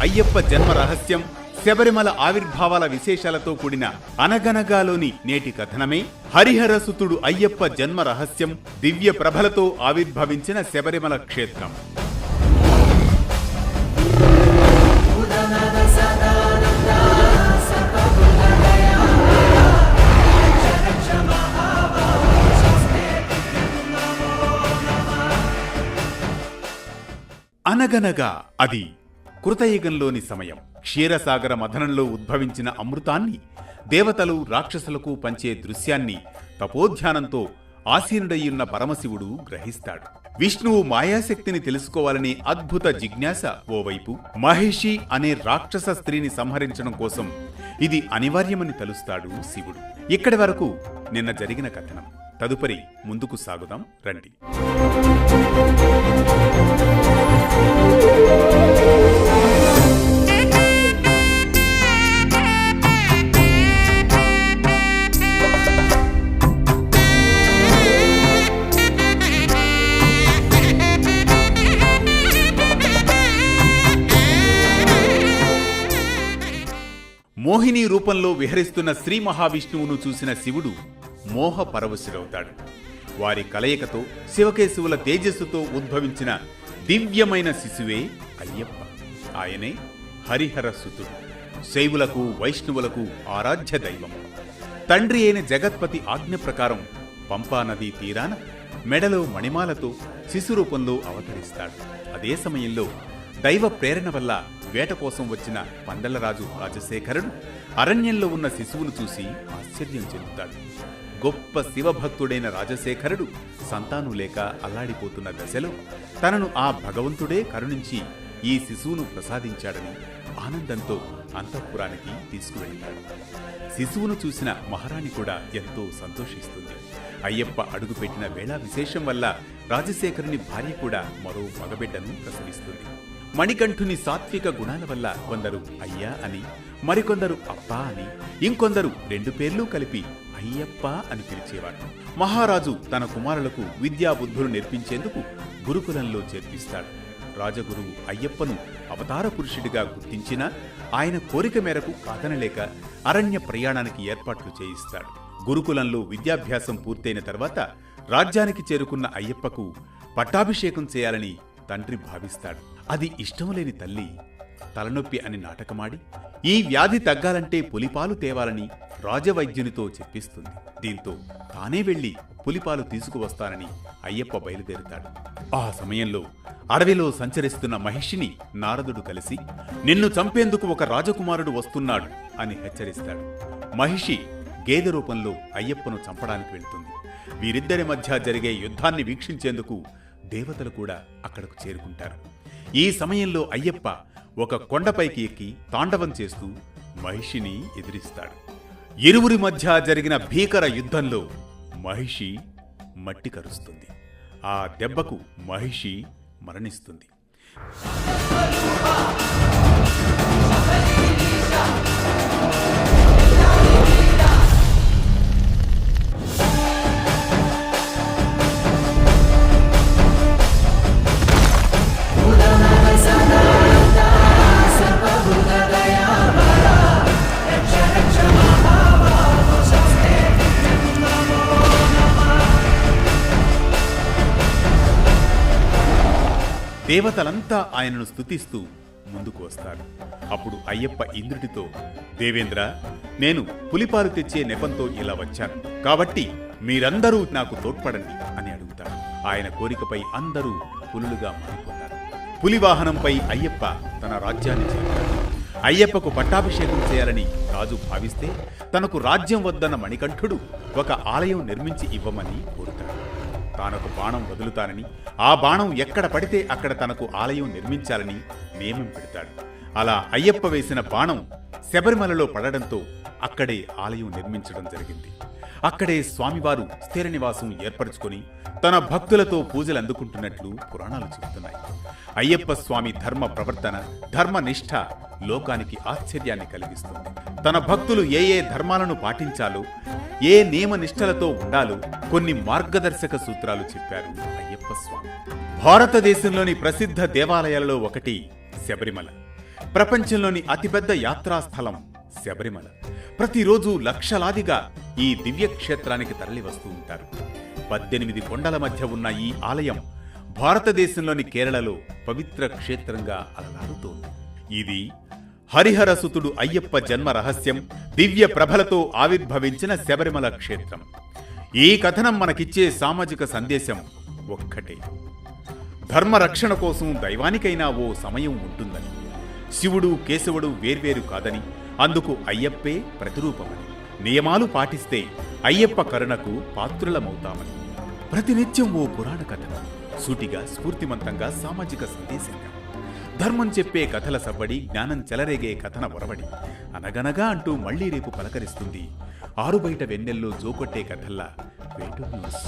అయ్యప్ప జన్మ రహస్యం, శబరిమల ఆవిర్భావాల విశేషాలతో కూడిన అనగనగాలోని నేటి కథనమే హరిహరసుతుడు అయ్యప్ప జన్మ రహస్యం, దివ్య ప్రభలతో ఆవిర్భవించిన శబరిమల క్షేత్రం. అనగనగా అది కృతయుగంలోని సమయం. క్షీరసాగర మథనంలో ఉద్భవించిన అమృతాన్ని దేవతలు రాక్షసులకు పంచే దృశ్యాన్ని తపోధ్యానంతో ఆసీనుడయ్యున్న పరమశివుడు గ్రహిస్తాడు. విష్ణువు మాయాశక్తిని తెలుసుకోవాలనే అద్భుత జిజ్ఞాస ఓవైపు, మహిషి అనే రాక్షస స్త్రీని సంహరించడం కోసం ఇది అనివార్యమని తలుస్తాడు శివుడు. ఇక్కడి వరకు నిన్న జరిగిన కథనం. తదుపరి ముందుకు సాగుదాం రండి. మోహిని రూపంలో విహరిస్తున్న శ్రీ మహావిష్ణువును చూసిన శివుడు మోహ పరవశుడవుతాడు. వారి కలయికతో శివకేశవుల తేజస్సుతో ఉద్భవించిన దివ్యమైన శిశువే అయ్యప్ప. ఆయనే హరిహరసుతుడు, శైవులకు వైష్ణవులకు ఆరాధ్య దైవం. తండ్రి అయిన జగత్పతి ఆజ్ఞ ప్రకారం పంపానదీ తీరాన మెడలో మణిమాలతో శిశు రూపంలో అవతరిస్తాడు. అదే సమయంలో దైవ ప్రేరణ వల్ల వేట కోసం వచ్చిన పందలరాజు రాజశేఖరుడు అరణ్యంలో ఉన్న శిశువును చూసి ఆశ్చర్యం చెందుతాడు. గొప్ప శివభక్తుడైన రాజశేఖరుడు సంతానం లేక అల్లాడిపోతున్న దశలో తనను ఆ భగవంతుడే కరుణించి ఈ శిశువును ప్రసాదించాడని ఆనందంతో అంతఃపురానికి తీసుకువెళ్తాడు. శిశువును చూసిన మహారాణి కూడా ఎంతో సంతోషిస్తుంది. అయ్యప్ప అడుగుపెట్టిన వేళా విశేషం వల్ల రాజశేఖరుని భార్య కూడా మరో మగబిడ్డను ప్రసవిస్తుంది. మణికంఠుని సాత్విక గుణాల వల్ల కొందరు అయ్యా అని, మరికొందరు అప్పా అని, ఇంకొందరు రెండు పేర్లు కలిపి అయ్యప్ప అని పిలిచేవాడు. మహారాజు తన కుమారులకు విద్యాబుద్ధులు నేర్పించేందుకు గురుకులంలో చేర్పిస్తాడు. రాజగురువు అయ్యప్పను అవతార పురుషుడిగా గుర్తించినా ఆయన కోరిక మేరకు కాదనలేక అరణ్య ప్రయాణానికి ఏర్పాట్లు చేయిస్తాడు. గురుకులంలో విద్యాభ్యాసం పూర్తయిన తర్వాత రాజ్యానికి చేరుకున్న అయ్యప్పకు పట్టాభిషేకం చేయాలని తండ్రి భావిస్తాడు. అది ఇష్టం లేని తల్లి తలనొప్పి అని నాటకమాడి ఈ వ్యాధి తగ్గాలంటే పులిపాలు తేవాలని రాజవైద్యునితో చెప్పిస్తుంది. దీంతో తానే వెళ్లి పులిపాలు తీసుకువస్తానని అయ్యప్ప బయలుదేరుతాడు. ఆ సమయంలో అడవిలో సంచరిస్తున్న మహిషిని నారదుడు కలిసి నిన్ను చంపేందుకు ఒక రాజకుమారుడు వస్తున్నాడు అని హెచ్చరిస్తాడు. మహిషి గేదె రూపంలో అయ్యప్పను చంపడానికి వెళ్తుంది. వీరిద్దరి మధ్య జరిగే యుద్ధాన్ని వీక్షించేందుకు దేవతలు కూడా అక్కడకు చేరుకుంటారు. ఈ సమయంలో అయ్యప్ప ఒక కొండపైకి ఎక్కి తాండవం చేస్తూ మహిషిని ఎదిరిస్తాడు. ఇరువురి మధ్య జరిగిన భీకర యుద్ధంలో మహిషి మట్టి కరుస్తుంది. ఆ దెబ్బకు మహిషి మరణిస్తుంది. దేవతలంతా ఆయనను స్తుతిస్తూ ముందుకు వస్తారు. అప్పుడు అయ్యప్ప ఇంద్రుడితో, దేవేంద్ర, నేను పులిపాలు తెచ్చే నెపంతో ఇలా వచ్చాను, కాబట్టి మీరందరూ నాకు తోడ్పడండి అని అడుగుతాడు. ఆయన కోరికపై అందరూ పులులుగా మారిపోతారు. పులివాహనంపై అయ్యప్ప తన రాజ్యాన్ని చేరుతాడు. అయ్యప్పకు పట్టాభిషేకం చేయాలని రాజు భావిస్తే తనకు రాజ్యం వద్దన్న మణికంఠుడు ఒక ఆలయం నిర్మించి ఇవ్వమని కోరుతాడు. తానొక బాణం వదులుతానని, ఆ బాణం ఎక్కడ పడితే అక్కడ తనకు ఆలయం నిర్మించాలని నియమం పెడతాడు. అలా అయ్యప్ప వేసిన బాణం శబరిమలలో పడడంతో అక్కడే ఆలయం నిర్మించడం జరిగింది. అక్కడే స్వామివారు స్థిర నివాసం ఏర్పరచుకొని తన భక్తులతో పూజలు అందుకుంటున్నట్లు పురాణాలు చెబుతున్నాయి. అయ్యప్ప స్వామి ధర్మ ప్రవర్తన, ధర్మనిష్ఠ లోకానికి ఆశ్చర్యాన్ని కలిగిస్తుంది. తన భక్తులు ఏ ఏ ధర్మాలను పాటించాలో, ఏ నియమనిష్టలతో ఉండాలో కొన్ని మార్గదర్శక సూత్రాలు చెప్పారు అయ్యప్ప స్వామి. భారతదేశంలోని ప్రసిద్ధ దేవాలయాలలో ఒకటి శబరిమల. ప్రపంచంలోని అతిపెద్ద యాత్రాస్థలం శబరిమల. ప్రతిరోజు లక్షలాదిగా ఈ దివ్యక్షేత్రానికి తరలి వస్తూ ఉంటారు. 18 కొండల మధ్య ఉన్న ఈ ఆలయం భారతదేశంలోని కేరళలో పవిత్ర క్షేత్రంగా అలరారుతోంది. ఇది హరిహరసుతుడు అయ్యప్ప జన్మ రహస్యం, దివ్య ప్రభలతో ఆవిర్భవించిన శబరిమల క్షేత్రం. ఈ కథనం మనకిచ్చే సామాజిక సందేశం ఒక్కటే: ధర్మరక్షణ కోసం దైవానికైనా ఓ సమయం ఉంటుందని, శివుడు కేశవుడు వేర్వేరు కాదని, అందుకు అయ్యప్పే ప్రతిరూపమని, నియమాలు పాటిస్తే అయ్యప్ప కరుణకు పాత్రులమవుతామని. ప్రతినిత్యం ఓ పురాణ కథనం, సూటిగా స్ఫూర్తిమంతంగా సామాజిక సందేశంగా. ధర్మం చెప్పే కథల సవ్వడి, జ్ఞానం చెలరేగే కథన ఒరవడి. అనగనగా అంటూ మళ్లీ రేపు పలకరిస్తుంది ఆరుబయట వెన్నెల్లో జోకొట్టే కథల్లా వేటూరు న్యూస్.